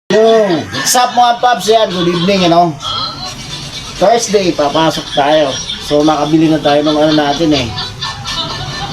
What's up mga paps yan? Good evening, Thursday, papasok tayo. So makabili na tayo ng ano natin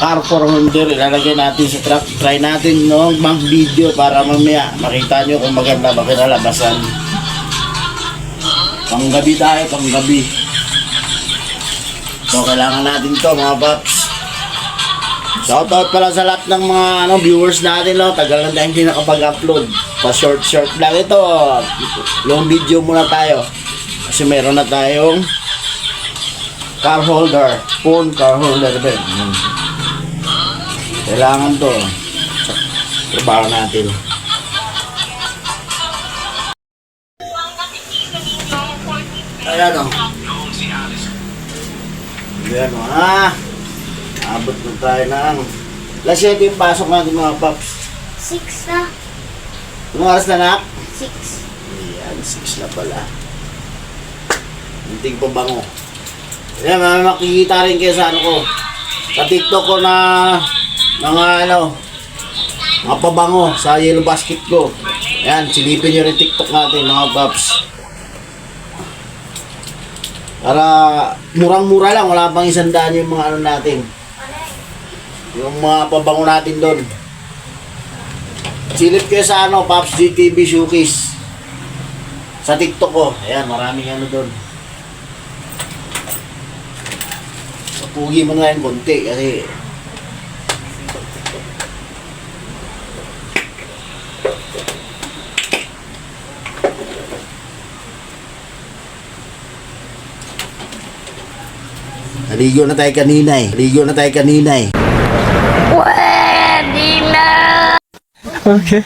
car for Honda. Ilalagay natin sa truck. Try natin mag-video para mamaya makita nyo kung maganda ba kinalabasan. Panggabi tayo, panggabi. So kailangan natin to mga paps. Shoutout pala sa lahat ng mga viewers natin, tagal na hindi nakapag-upload. Pa-short lang ito. Long video muna tayo. Kasi meron na tayong car holder. Phone car holder din. Kailangan to. Trabaho natin. Ayan Ayan abot na tayo ng alas 7 yung pasok natin mga paps. 6 na. Anong oras na nak? 6. Ayan, 6 na pala. Hinting pabango. Ayan, makikita rin kayo sa ko. Sa TikTok ko na mga mga pabango sa yellow basket ko. Ayan, silipin nyo rin TikTok natin mga paps. Para murang-mura lang, wala pang 100 yung mga natin. Yung mga pabango natin doon. Silip kayo sa Paps GTV Showcase. Sa TikTok ko. Ayan, maraming doon. Pugi mo nga yung konti kasi naligo na tayo kanina Pwede na! Okay.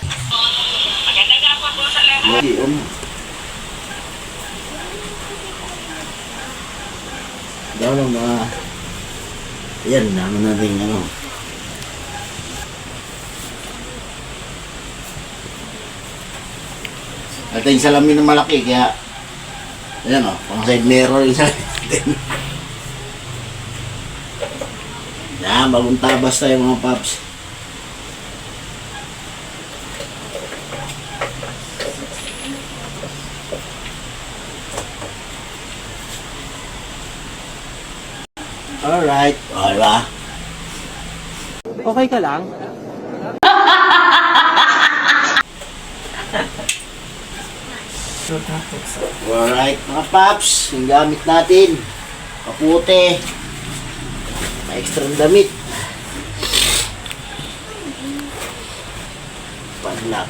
Daw lang mga ayan, naman natin at yung salamin na malaki kaya ayan pang side mirror yung salamin natin. Yan, bagong tabas tayo mga paps. Alright, diba? Okay ka lang? Alright mga paps, yung gamit natin kaputi, may extra damit, padlock,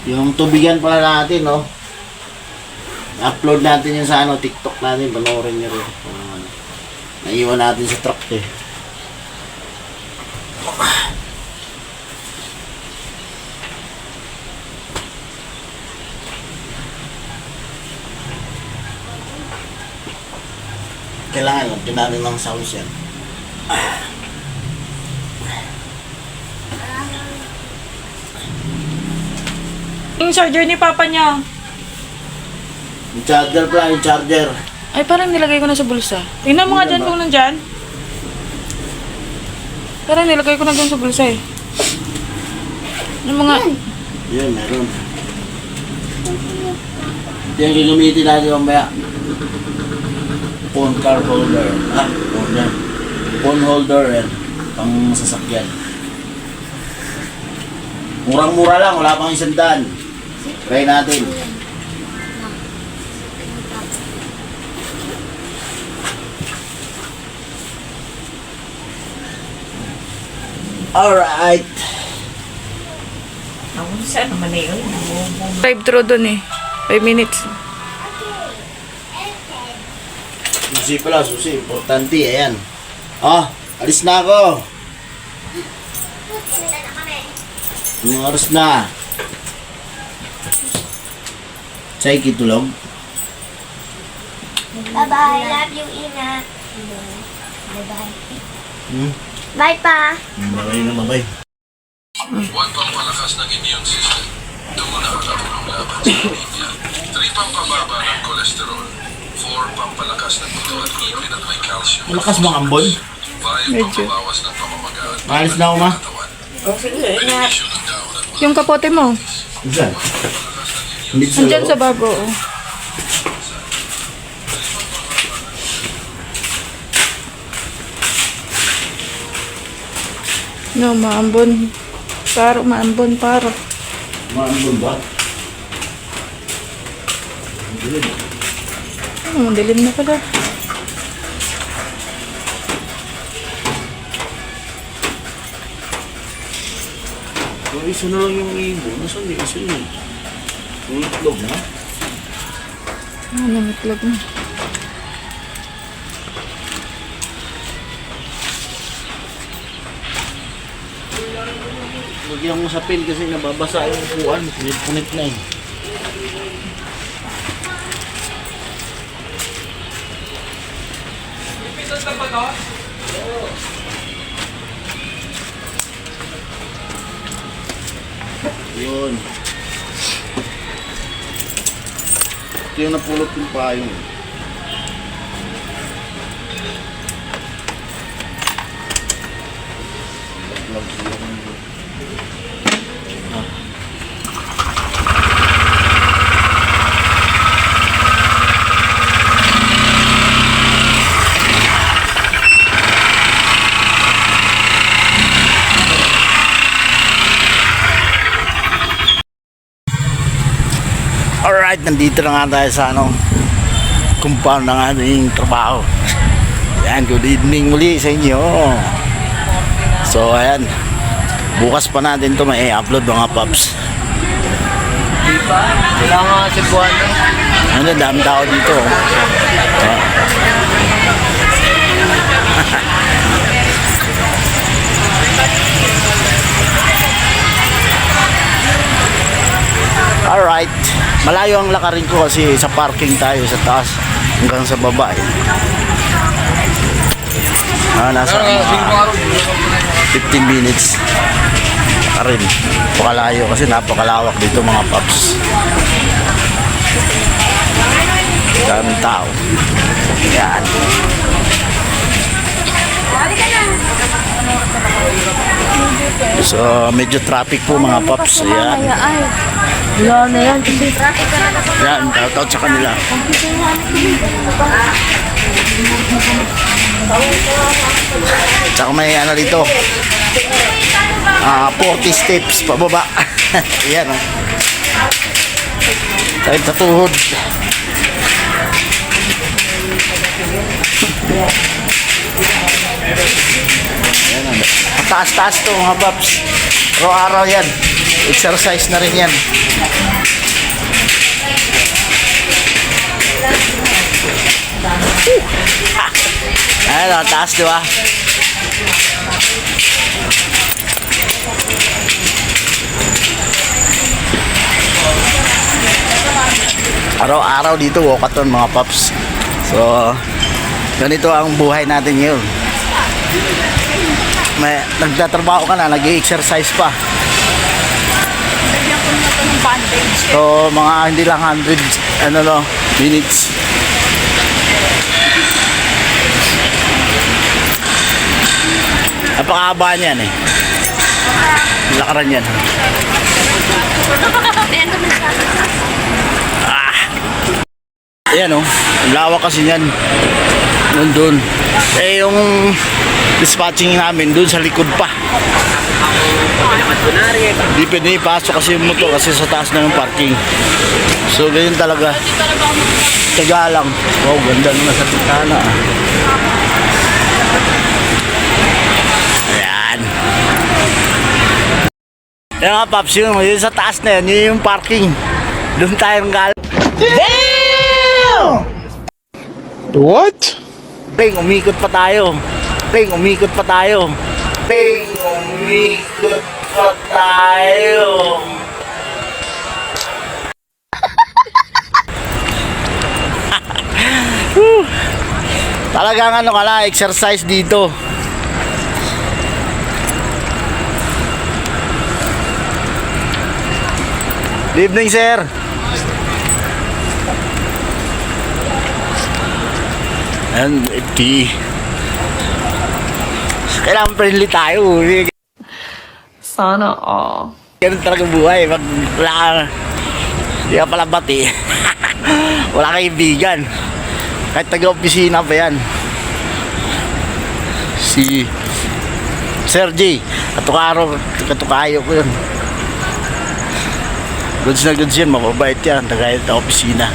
yung tubigan pala natin upload natin yung sa TikTok natin, panoorin nyo rin. Naiwan natin sa truck kailangan lang natin ng sounds yan. Yung charger ni Papa niya. Yung charger pala, yung charger. Ay, parang nilagay ko na sa bulsa. Tingnan mo nga dyan kung nandyan. Parang nilagay ko na dyan sa bulsa Yung mga... Yan, meron. Yan, gagamitin natin mamaya. Phone car holder. Phone holder yan. Pang sasakyan. Murang-mura lang, wala pang 100. Try natin. Alright. Saan naman na yun? Drive-thru dun 5 minutes. Susi pala, susi. Importante, ayan. Alis na ako. Anong oras na? Say, kitulog. Bye-bye. Love you, Ina. Bye-bye. Bye, Pa. Babay na, babay. Huwag pampalakas ng immune system. Tungo na ang laban sa anemia. 3 pampababa ng kolesterol. 4 pampalakas ng buto at ipin at may calcium. Malakas bang ambon? 5 pampabawas ng pamamaga at Maalis na ako, ma. katawan. Yung kapote mo. Diyan. Pampalakas ng Hindi sa Andyan loob. sa bago. Oh. No, maambon. Maambon paro. Maambon ba? Oh, dilim na pala. Yung isa na lang yung ibon. Nasaan yung isa yun? Yung itlog na? Namitlog na. Lagyan mo sa pin kasi nababasa yung upuan. Punit na eh. Yun. Ito yung napulot yung payong. Alright, nandito na nga tayo sa compound ng ating trabaho. Ayan, good evening muli sa inyo. So, ayan. Bukas pa natin ito may upload mga paps. Kailangan kasi buwan na. Ano, dami tao dito. Ayan. Alright. Malayo ang lakarin ko kasi sa parking tayo sa taas hanggang sa baba eh. Nasa mga 15 minutes ka rin. Pakalayo kasi napakalawak dito mga paps. Daming tao. Yan. So medyo traffic po mga paps. Yan. Wala na yan. Kasi Yan, shoutout sa kanila. Tsaka may ano dito 40 steps pababa. Yan o. Kahit sa tuhod. Yan o. Taas-taas to mga paps. Araw-araw yan. Exercise na rin yan. Ayan o, taas diba? Araw-araw dito walkathon mga paps. So ganito ang buhay natin ngayon. May nagtatrabaho ka na, nag-i-exercise pa. So mga hindi lang 100 minutes. Napakahaba niyan eh. Lakaran yan. Ayan o, ang lawak kasi niyan. Nandun. Eh yung dispatching namin dun sa likod pa. Di pwede ipasok kasi yung motor kasi sa taas na yung parking. So ganyan talaga. Taga lang. Wow, ganda naman sa pitana. Ayan. Yan nga paps, yun sa taas na yan, yun yung parking. Doon tayong galing. Damn! What? Peng, umikot pa tayo. Peng, umikot pa tayo. Peng, umikot pa tayo. Talagang ano ka na, exercise dito. Good evening, sir. And iti. Kailangan friendly tayo. Sana all. Ganun talaga buhay. Wala ka Hindi ka pala bati. Wala kaibigan. Kahit taga-opisina pa yan. Si Sergi, katukayo ko yun. Goods na goods yun, mababait yan, taga-opisina.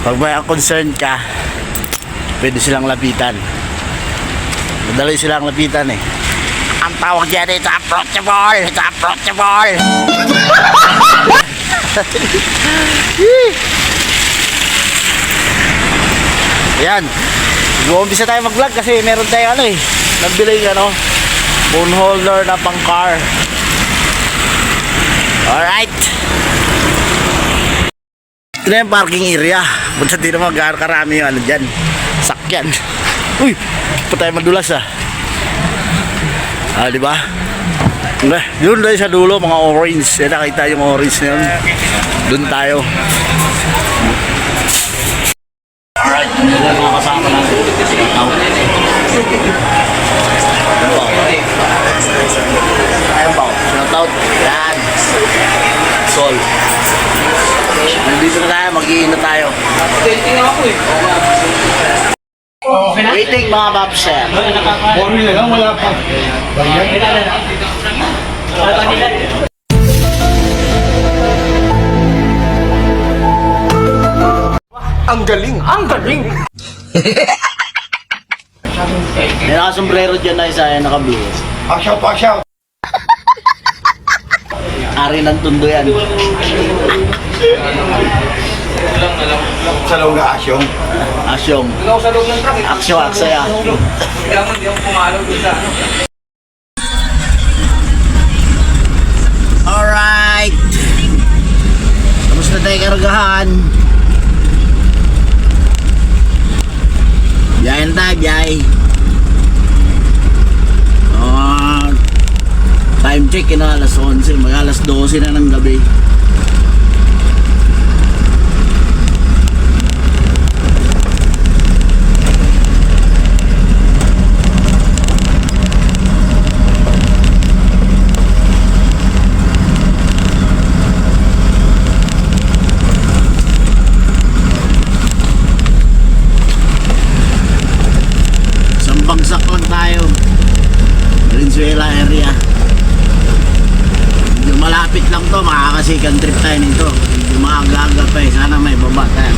Pag may concern ka, pwede silang lapitan. Madali silang lapitan eh. Ang tawag yan ito, approachable! Ito approachable! Ayan. Mag-uumpisa tayo mag-vlog kasi meron tayo nagbili phone holder na pang car. Alright. Ito na yung parking area. Punta dito karami yung dyan. Sakyan. Uy, pa tayo madulas di ba? Yun doon sa dulo, mga orange. Nakita yung orange na yun. Doon tayo. Alright, yun lang mga kasama natin. Ayun ba? Shoutout. Yan. Sol. Nandito na tayo, mag-iin na tayo. Waiting mga babser. Ang galing! Ang galing! May nakasombrero dyan na isa yung nakabuhos. Pasyaw! Ari ng tundo yan. Sa loob na asyong. Asyong. Ikaw sa loob ng truck. Aksyo, aksaya. Kailangan di ako pumalaw doon sa Alright. Tapos na tayo karagahan. Biyahin tayo, biyahe. Time check, alas 11. Mag-alas 12 na ng gabi. Bagsak lang tayo. Valenzuela area. Medyo malapit lang to, makakasikan trip tayo nito. Medyo maaga-aga pa sana may baba tayo.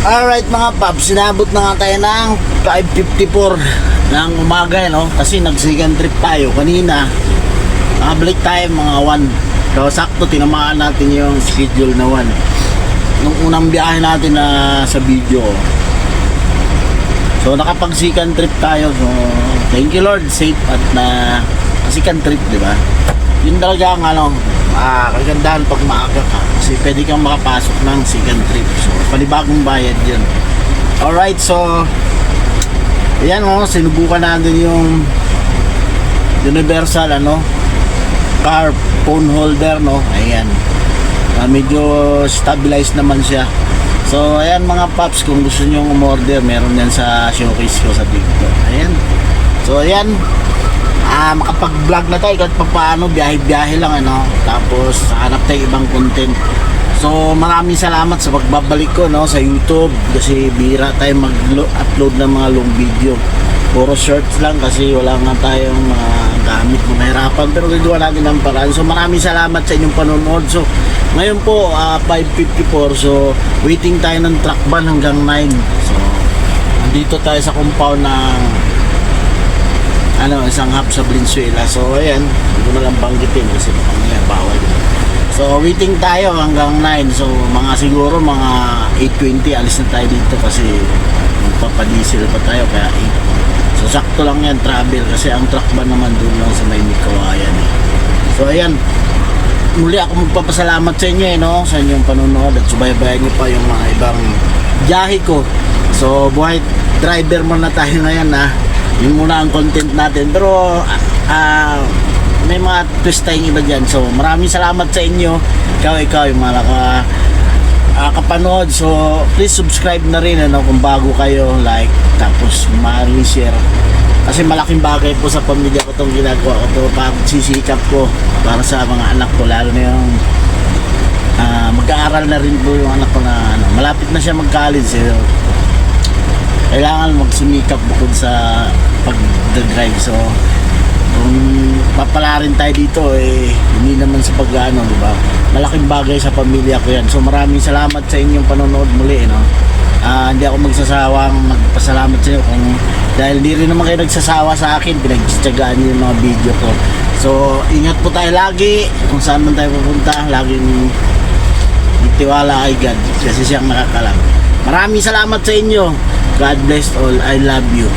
Alright mga paps, sinabot na nga tayo ng 5:54 ng umaga, no? Kasi nag-second trip tayo kanina. Balik tayo mga 1. So sakto tinamaan natin yung schedule na 1. Nung unang biyahe natin na sa video. So nakapag second trip tayo. So thank you Lord, safe at na second trip, di ba? Yun talaga ang ano, kagandahan pag maaga ka kasi pwede kang makapasok ng second trip. So panibagong bayad yun. Alright, so ayan, sinubukan natin yung universal car phone holder, ayan. Medyo stabilized naman siya. So ayan mga paps, kung gusto nyo umorder, meron yan sa showcase ko sa TikTok. Ayan. So ayan, makapag-vlog na tayo kahit paano, biyahe-biyahe lang, tapos hanap tayo ibang content. So maraming salamat sa pagbabalik ko sa YouTube kasi bihira tayo mag-upload ng mga long video. Puro shorts lang kasi wala nga tayong gamit, mahirapan, pero gagawa natin ng paraan. So maraming salamat sa inyong panonood. So ngayon po 5:54, so waiting tayo ng truck ban hanggang 9. So andito tayo sa compound ng isang hub sa Valenzuela. So ayan, hindi ko na lang banggitin kasi mamaya bawal. So waiting tayo hanggang 9. So siguro mga 8:20 alis na tayo dito kasi magpapadiesel pa tayo kaya 8. So sakto lang yan, travel kasi ang truck ban naman doon lang sa may Mikawayan. So ayan, muli ako magpapasalamat sa inyo sa inyong panonood at subaybayan nyo pa yung mga ibang biyahe ko. So buhay driver muna tayo ngayon yun muna ang content natin, pero may mga twist tayong iba dyan. So maraming salamat sa inyo, ikaw yung mga kapanood. So please subscribe na rin kung bago kayo, like, tapos share kasi malaking bagay po sa pamilya ko itong ginagawa ko to, pagsisikap ko para sa mga anak ko, lalo na yung mag-aaral na rin po yung anak ko na malapit na siya mag-college. Kailangan magsumikap bukod sa pag-drive. So kung papala rin tayo dito hindi naman sa pag-ano, di ba? Malaking bagay sa pamilya ko yan. So maraming salamat sa inyong panonood muli, hindi ako magsasawang magpasalamat sa inyo dahil hindi rin naman kayo nagsasawa sa akin, pinagtsatsagaan niyo yung mga video ko. So ingat po tayo lagi kung saan man tayo pupunta, laging itiwala kay God kasi siyang nakakalam. Maraming salamat sa inyo. God bless all. I love you.